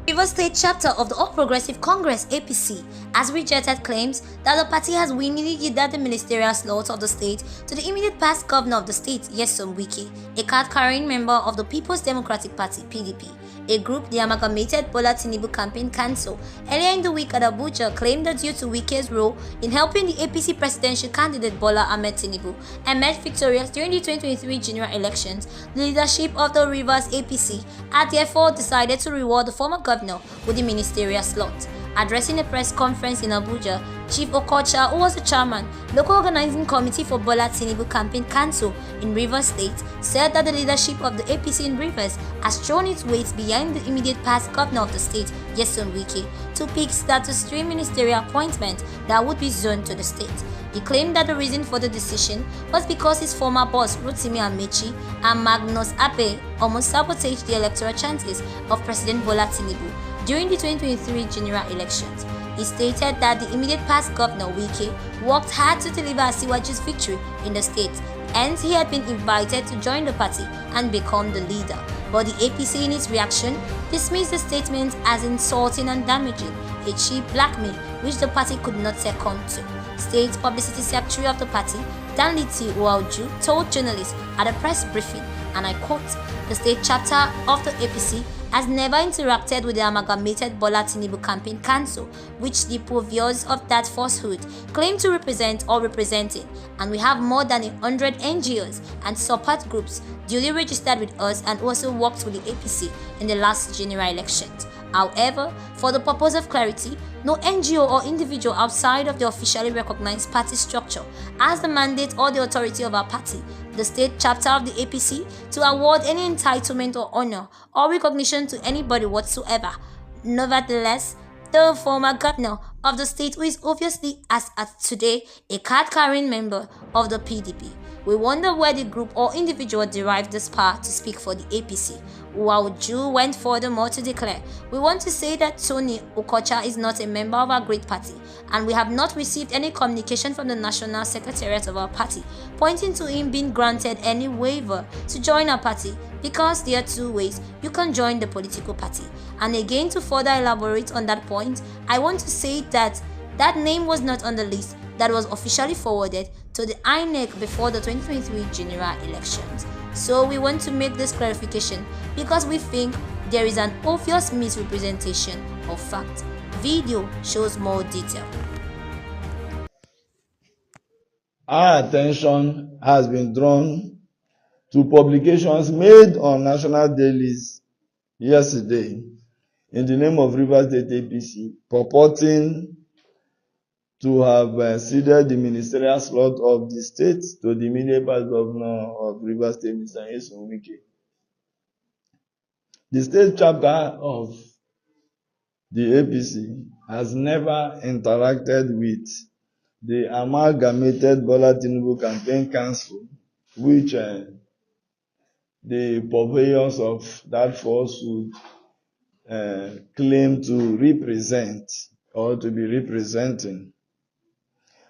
Rivers State chapter of the All Progressive Congress APC has rejected claims that the party has willingly yielded the ministerial slot of the state to the immediate past governor of the state, Nyesom Wike, a card-carrying member of the People's Democratic Party (PDP), a group the amalgamated Bola Tinubu campaign council earlier in the week at Abuja claimed that due to Wike's role in helping the APC presidential candidate Bola Ahmed Tinubu emerge victorious during the 2023 general elections, the leadership of the Rivers APC had therefore decided to reward the former governor with the ministerial slot. Addressing a press conference in Abuja, Chief Okocha, who was the chairman, local organizing committee for Bola Tinubu campaign council in Rivers State, said that the leadership of the APC in Rivers has thrown its weight behind the immediate past governor of the state, Nyesom Wike, to pick status 3 ministerial appointment that would be zoned to the state. He claimed that the reason for the decision was because his former boss, Rotimi Amechi, and Magnus Ape almost sabotaged the electoral chances of President Bola Tinubu during the 2023 general elections. He stated that the immediate past governor, Wike, worked hard to deliver Asiwaju's victory in the state, hence he had been invited to join the party and become the leader. But the APC, in its reaction, dismissed the statement as insulting and damaging, a cheap blackmail which the party could not succumb to. State Publicity Secretary of the party, Danliti Uauju, told journalists at a press briefing, and I quote, "The state chapter of the APC has never interacted with the amalgamated Bola Tinubu campaign council, which the purveyors of that falsehood claim to represent or representing, and we have more than 100 NGOs and support groups duly registered with us and also worked with the APC in the last general elections. However, for the purpose of clarity, no NGO or individual outside of the officially recognized party structure has the mandate or the authority of our party, the state chapter of the APC, to award any entitlement or honor or recognition to anybody whatsoever. Nevertheless, the former governor of the state, who is obviously as at today a card-carrying member of the PDP, we wonder where the group or individual derived this power to speak for the APC. Uauju went furthermore to declare, "We want to say that Tony Okocha is not a member of our great party, and we have not received any communication from the National Secretariat of our party pointing to him being granted any waiver to join our party, because there are two ways you can join the political party." And again, to further elaborate on that point, I want to say that that name was not on the list that was officially forwarded to the INEC before the 2023 general elections. So we want to make this clarification because we think there is an obvious misrepresentation of fact. Video shows more detail. Our attention has been drawn to publications made on national dailies yesterday in the name of Rivers State APC, purporting to have ceded the ministerial slot of the state to the immediate past governor of Rivers State, Mr. Nyesom Wike. The state chapter of the APC has never interacted with the amalgamated Bola Tinubu campaign council, which the purveyors of that falsehood claim to represent or to be representing.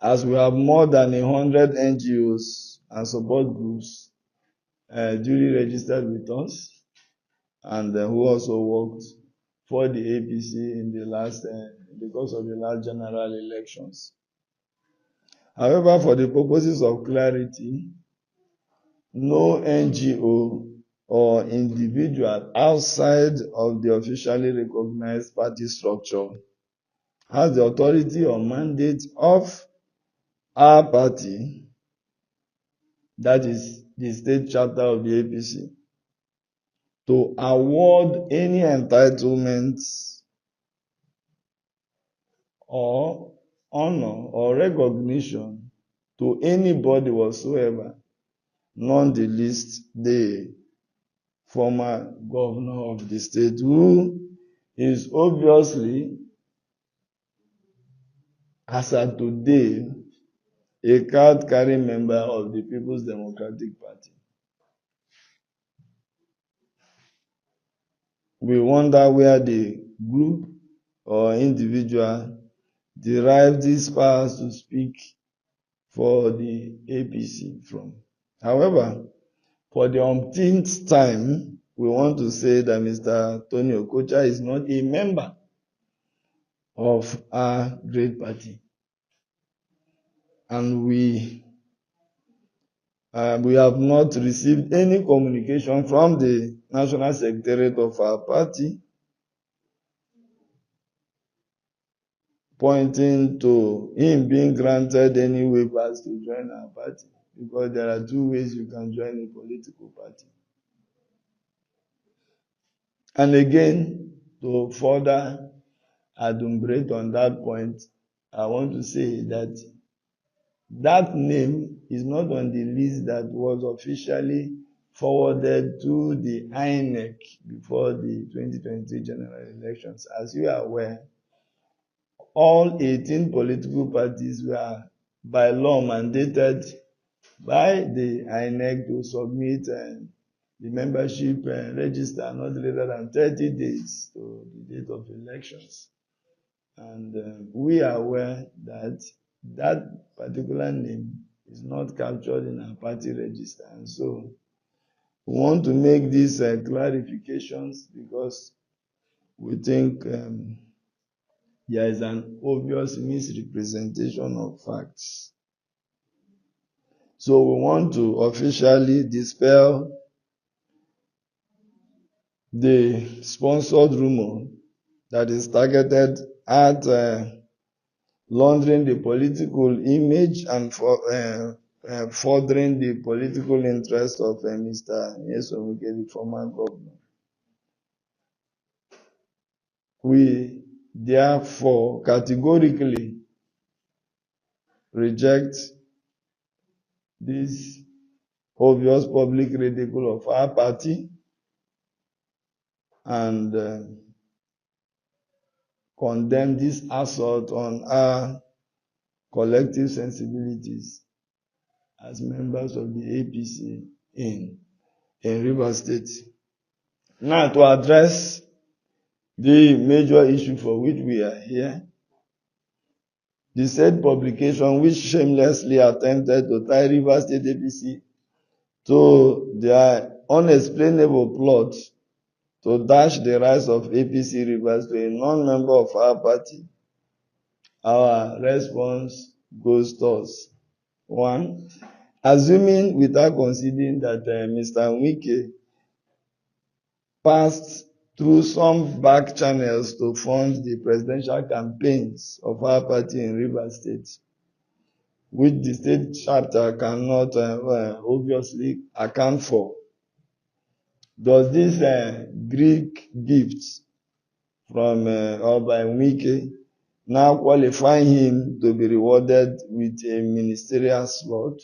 As we have more than 100 NGOs and support groups duly registered with us, and who also worked for the APC in the course of the last general elections. However, for the purposes of clarity, no NGO or individual outside of the officially recognized party structure has the authority or mandate of our party, that is the state chapter of the APC, to award any entitlements or honor or recognition to anybody whatsoever, none the least the former governor of the state, who is obviously, as at today, a card-carrying member of the People's Democratic Party. we wonder where the group or individual derive these powers to speak for the APC from. However, for the umpteenth time, we want to say that Mr. Tony Okocha is not a member of our great party. And we have not received any communication from the National Secretariat of our party pointing to him being granted any waivers to join our party, because there are two ways you can join a political party. And again, to further adumbrate on that point, I want to say that that name is not on the list that was officially forwarded to the INEC before the 2023 general elections. As you are aware, all 18 political parties were by law mandated by the INEC to submit the membership register not later than 30 days to the date of elections. And we are aware that that particular name is not captured in our party register. And so we want to make these clarifications because we think there is an obvious misrepresentation of facts. So we want to officially dispel the sponsored rumor that is targeted at laundering the political image and furthering the political interest of Mr. Nyesom Wike, the former governor. We therefore categorically reject this obvious public ridicule of our party and condemn this assault on our collective sensibilities as members of the APC in Rivers State. Now, to address the major issue for which we are here, the said publication which shamelessly attempted to tie Rivers State APC to their unexplainable plot to dash the rise of APC Rivers to a non-member of our party, our response goes thus. One, assuming without considering that Mr. Wike passed through some back channels to fund the presidential campaigns of our party in Rivers State, which the state chapter cannot obviously account for. Does this Greek gift from or by Wike now qualify him to be rewarded with a ministerial slot?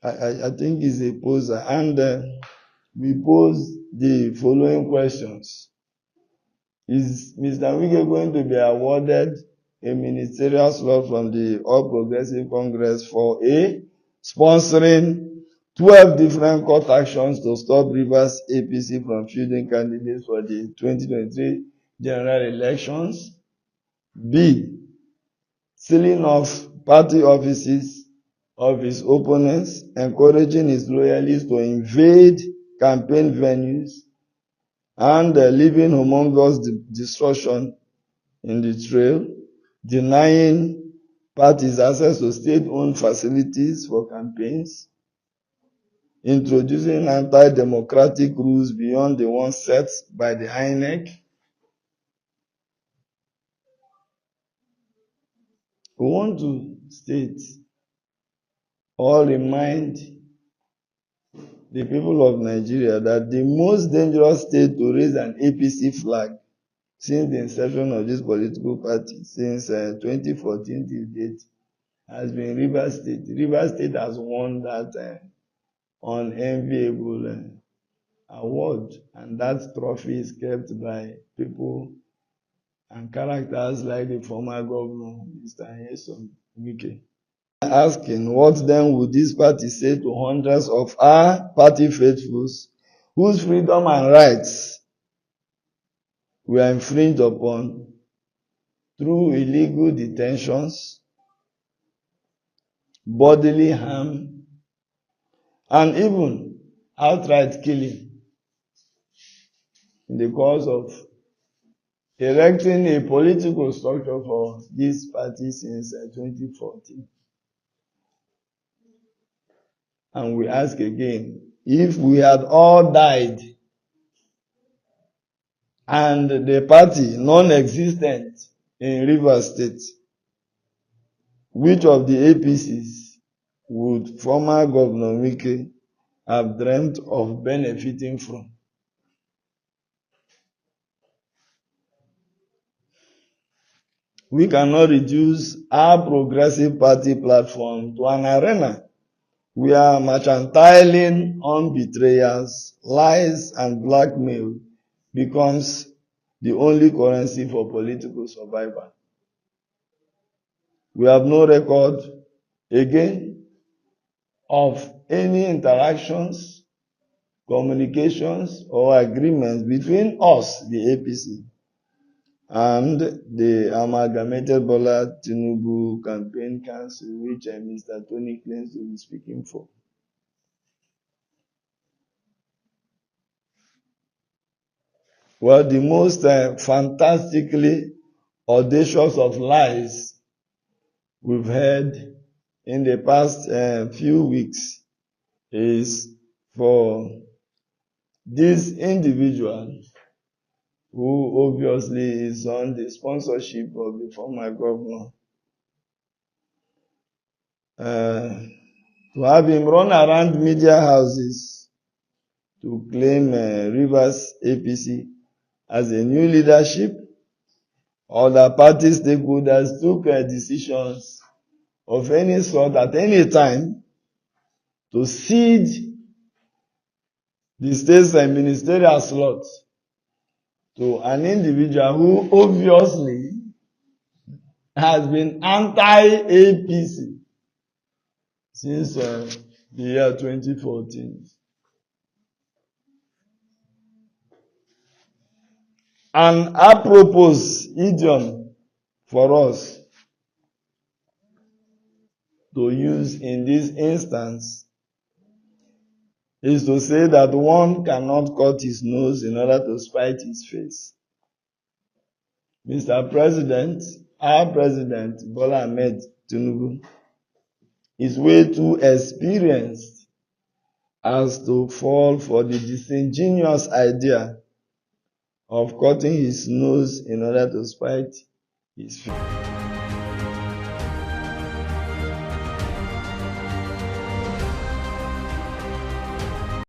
I think it's a poser, and we pose the following questions. Is Mr. Wike going to be awarded a ministerial slot from the All Progressive Congress for A, sponsoring 12 different court actions to stop Rivers APC from fielding candidates for the 2023 general elections? B, sealing off party offices of his opponents, encouraging his loyalists to invade campaign venues and leaving humongous destruction in the trail, denying parties access to state-owned facilities for campaigns, introducing anti-democratic rules beyond the ones set by the INEC. We want to state or remind the people of Nigeria that the most dangerous state to raise an APC flag since the inception of this political party, since 2014 till date, has been Rivers State. Rivers State has won that unenviable award, and that trophy is kept by people and characters like the former governor, Mr. Nyesom Wike. asking, what then would this party say to hundreds of our party faithfuls whose freedom and rights were infringed upon through illegal detentions, bodily harm, and even outright killing in the course of erecting a political structure for this party since 2014. And we ask again, if we had all died and the party non-existent in Rivers State, which of the APCs would former Governor Wike have dreamt of benefiting from? We cannot reduce our progressive party platform to an arena where mercantiling on betrayals, lies, and blackmail becomes the only currency for political survival. We have no record, again, of any interactions, communications, or agreements between us, the APC, and the Amalgamated Bola Tinubu Campaign Council, which Mr. Tony claims to be speaking for. Well, the most fantastically audacious of lies we've heard in the past few weeks is for this individual who obviously is on the sponsorship of the former governor to have him run around media houses to claim Rivers APC as a new leadership. Other party stakeholders took decisions of any sort at any time to cede the state's ministerial slots to an individual who obviously has been anti-APC since the year 2014. An apropos idiom for us to use in this instance is to say that one cannot cut his nose in order to spite his face. Mr. President, our President, Bola Ahmed Tinubu, is way too experienced as to fall for the disingenuous idea of cutting his nose in order to spite his face.